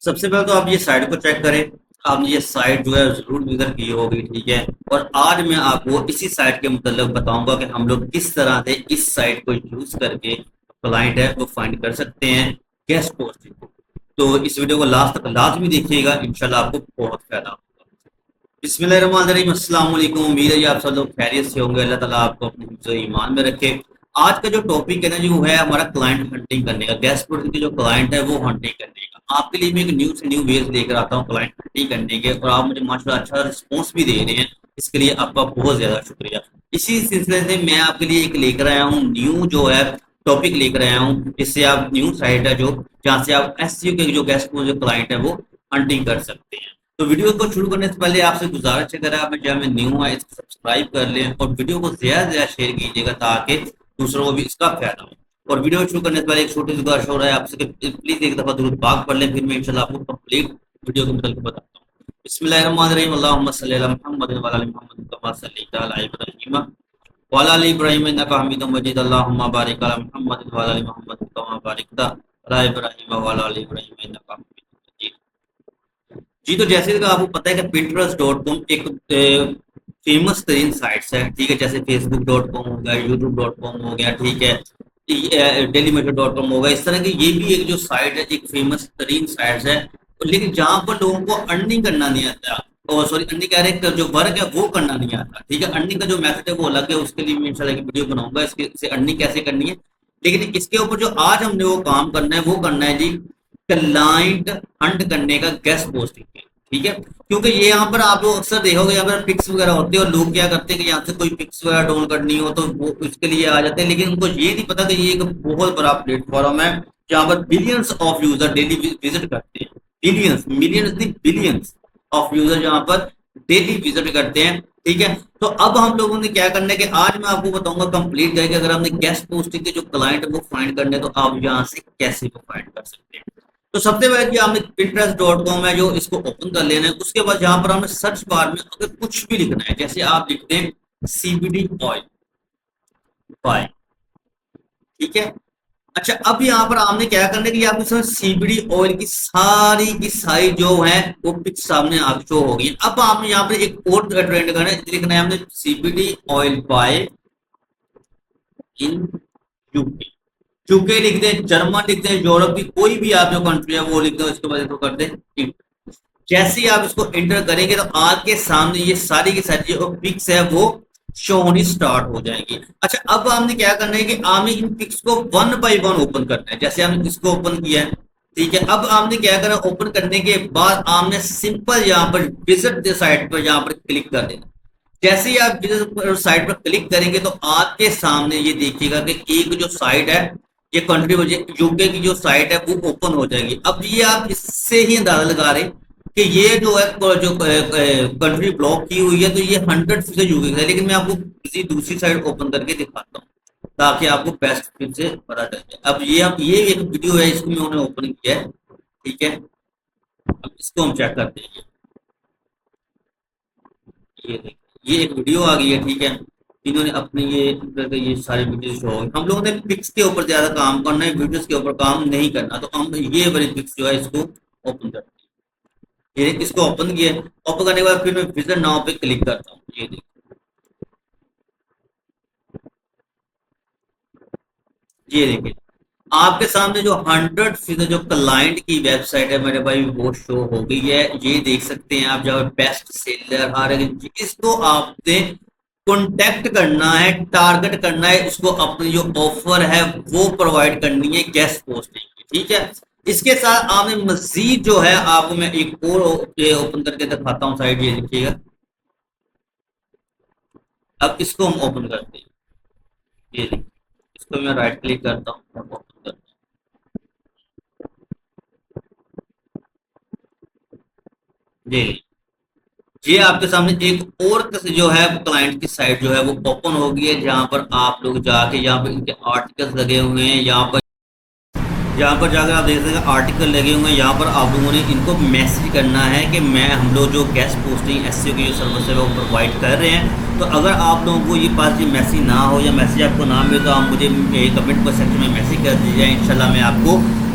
سب سے پہلے تو آپ یہ سائٹ کو چیک کریں. آپ نے یہ سائٹ جو ہے ضرور وزٹ کی ہوگی, ٹھیک ہے. اور آج میں آپ کو اسی سائٹ کے متعلق بتاؤں گا کہ ہم لوگ کس طرح سے اس سائٹ کو یوز کر کے کلائنٹ ہے وہ فائنڈ کر سکتے ہیں گیسٹ پوسٹنگ کو. تو اس ویڈیو کو لاسٹ تک لازمی دیکھیے گا, انشاءاللہ آپ کو بہت فائدہ ہوگا. بسم اللہ الرحمن الرحیم. السلام علیکم. امید ہے کہ آپ سب لوگ خیریت سے ہوں گے. اللہ تعالیٰ آپ کو اپنے حفظ و ایمان میں رکھے. آج کا جو ٹاپک ہے نا جو ہے ہمارا کلائنٹ ہنٹنگ کرنے کا. گیسٹ پوسٹنگ کے جو کلائنٹ ہے وہ ہنٹنگ کرنے کا. آپ کے لیے میں ایک نیو سے نیو ویز لے کر آتا ہوں کلائنٹ ہنٹنگ کرنے کے, اور آپ مجھے ماشاء اللہ اچھا رسپانس بھی دے رہے ہیں. اس کے لیے آپ کا بہت زیادہ شکریہ. اسی سلسلے سے میں آپ کے لیے ایک لے کر آیا ہوں نیو جو ہے ٹاپک لے کر آیا ہوں, جس سے آپ نیو سائٹ ہے جو جہاں سے آپ ایس سی او کے جو گیسٹ جو کلائنٹ ہے وہ ہنٹنگ کر سکتے ہیں. تو ویڈیو کو شروع کرنے سے پہلے آپ سے گزارش ہے آپ جہاں میں نیو ہے اس کو سبسکرائب کر لیں اور ویڈیو کو زیادہ سے زیادہ شیئر کیجیے گا تاکہ دوسروں کو بھی اس کا فائدہ ہو. اور ویڈیو شروع کرنے سے پہلے ایک چھوٹی سی گزارش ہو رہا ہے آپ سے کہ پلیز ایک دفعہ درود پاک پڑھ لیں, پھر میں انشاءاللہ آپ کو کمپلیٹ ویڈیو کے متعلق بتاتا ہوں. بسم اللہ الرحمن الرحیم. اللہم صلی علی محمد وعلی آل محمد کما صلیت علی ابراہیم وعلی آل ابراہیم انک حمید مجید. اللہم بارک علی محمد وعلی آل محمد کما بارکت علی ابراہیم وعلی آل ابراہیم انک حمید مجید. جی تو جیسے کہ آپ کو پتہ ہے کہ pinterest.com ایک فیمس ترین سائٹس ہے, ٹھیک ہے. جیسے facebook.com ہو گیا, youtube.com ہو گیا, ٹھیک ہے, dailymeter.com ہوگا. اس طرح کی یہ بھی ایک جو سائٹ ہے ایک فیمس ترین سائٹس ہے, لیکن جہاں پر لوگوں کو ارننگ کرنا نہیں آتا. اور سوری ارننگ کہہ رہے ہیں جو ورک ہے وہ کرنا نہیں آتا, ٹھیک ہے. ارننگ کا جو میتھڈ ہے وہ الگ ہے, اس کے لیے میں انشاءاللہ ایک ویڈیو بناؤں گا اس کے سے ارننگ کیسے کرنی ہے. لیکن اس کے اوپر جو آج ہم نے وہ کام کرنا ہے وہ کرنا ہے جی کلائنٹ ہنٹ کرنے کا گیسٹ پوسٹنگ کے, ٹھیک ہے. کیونکہ یہ یہاں پر آپ لوگ اکثر دیکھو گے, یہاں پر پکس وغیرہ ہوتے ہیں اور لوگ کیا کرتے ہیں کہ یہاں سے کوئی پکس وغیرہ ڈاؤن کرنی ہو تو وہ اس کے لیے آ جاتے ہیں, لیکن ان کو یہ نہیں پتا کہ یہ ایک بہت بڑا پلیٹ فارم ہے جہاں پر billions of user daily visit کرتے ہیں. بلینس, ملینس نہیں, بلینس آف یوزر جہاں پر ڈیلی وزٹ کرتے ہیں, ٹھیک ہے. تو اب ہم لوگوں نے کیا کرنا ہے کہ آج میں آپ کو بتاؤں گا کمپلیٹ کر کے اگر ہم نے گیسٹ پوسٹنگ کے جو کلائنٹ وہ فائنڈ کرنے تو آپ یہاں سے کیسے وہ فائنڈ کر سکتے ہیں. تو سب سے پہلے آپ نے pinterest.com ہے جو اس کو اوپن کر لینا ہے. اس کے بعد جہاں پر ہم نے سرچ بار میں اگر کچھ بھی لکھنا ہے, جیسے آپ لکھتے ہیں C B D oil buy, ٹھیک ہے. اچھا اب یہاں پر آپ نے کیا کرنا ہے کہ آپ کے سی بی ڈی آئل کی ساری جو ہے وہ پکس سامنے آپ شو ہوگی. اب آپ نے یہاں پر ایک اور ٹرینڈ کرنا ہے, لکھنا ہے ہم نے C B D oil buy in U K. چونکہ لکھ دیں, جرمن لکھ دیں, یورپ کی کوئی بھی آپ جو کنٹری ہے وہ لکھ دیں, اس کے بعد تو کر دیں. جیسے ہی آپ اس کو انٹر کریں گے تو آپ کے سامنے یہ ساری کی ساری جو پکس ہے وہ شو ہونی سٹارٹ ہو جائیں گی. اچھا اب ہم نے کیا کرنا ہے کہ آپ نے ان پکس کو ون بائی ون اوپن کرنا ہے. جیسے ہم نے اس کو اوپن کیا ہے, ٹھیک ہے. اب آپ نے کیا کرنا, اوپن کرنے کے بعد آپ نے سمپل یہاں پر وزٹ دی سائٹ پر یہاں پر کلک کر دینا. جیسے ہی آپ سائٹ پر کلک کریں گے تو آپ کے سامنے یہ دیکھیے گا کہ ایک جو سائٹ ہے یہ کنٹری یو کے کی جو سائٹ ہے وہ اوپن ہو جائے گی. اب یہ آپ اس سے ہی اندازہ لگا رہے کہ یہ جو ہے جو کنٹری بلاک کی ہوئی ہے تو یہ 100% یو کے ہے, لیکن میں آپ کو کسی دوسری سائٹ اوپن کر کے دکھاتا ہوں تاکہ آپ کو بیسٹ فٹ سے پتا چل جائے. اب یہ ایک ویڈیو ہے, اس کو میں نے اوپن کیا ہے, ٹھیک ہے. اب اس کو ہم چیک کرتے ہیں. یہ ایک ویڈیو آ گئی ہے, ٹھیک ہے. انہوں نے اپنے یہ سارے ویڈیوز شو ہو. ہم لوگوں نے پکس کے اوپر زیادہ کام کرنا ہے, ویڈیوز کے اوپر کام نہیں کرنا. تو ہم یہ والی پکس جو ہے اس کو اوپن کرتے ہیں. یہ اس کو اوپن کیا, اوپن کرنے کے بعد پھر میں وزٹ ناؤ پہ کلک کرتا ہوں. یہ دیکھیں, یہ دیکھیں آپ کے سامنے جو 100% جو کلائنٹ کی ویب سائٹ ہے میرے بھائی وہ شو ہو گئی ہے. یہ دیکھ سکتے ہیں آپ جب بیسٹ سیلر آ رہے ہیں, اس کو آپ نے کانٹیکٹ کرنا ہے, ٹارگٹ کرنا ہے, اس کو اپنی جو آفر ہے وہ پرووائڈ کرنی ہے گیسٹ پوسٹنگ کی, ٹھیک ہے. اس کے ساتھ آپ نے مزید جو ہے آپ کو میں ایک اور اوپن کر کے دکھاتا ہوں سائٹ, یہ دیکھیے گا. اب اس کو ہم اوپن کرتے ہیں. یہ دیکھیے اس کو میں رائٹ کلک کرتا ہوں اور اوپن کرتا ہوں. جی یہ آپ کے سامنے ایک اور جو ہے کلائنٹ کی سائٹ جو ہے وہ اوپن ہو گئی ہے, جہاں پر آپ لوگ جا کے یہاں پہ ان کے آرٹیکلز لگے ہوئے ہیں. یہاں پر جا کر آپ دیکھ سکتے ہیں آرٹیکل لگے ہوئے ہیں. یہاں پر آپ لوگوں نے ان کو میسج کرنا ہے کہ ہم لوگ جو گیسٹ پوسٹنگ ایس سی او کی جو سروس ہے وہ پرووائڈ کر رہے ہیں. تو اگر آپ لوگوں کو یہ پاس یہ میسج نہ ہو یا میسج آپ کو نہ ملے تو آپ مجھے کمنٹ پر سیکشن میں میسج کر دیجیے. انشاءاللہ میں آپ کو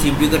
CBD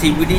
CBD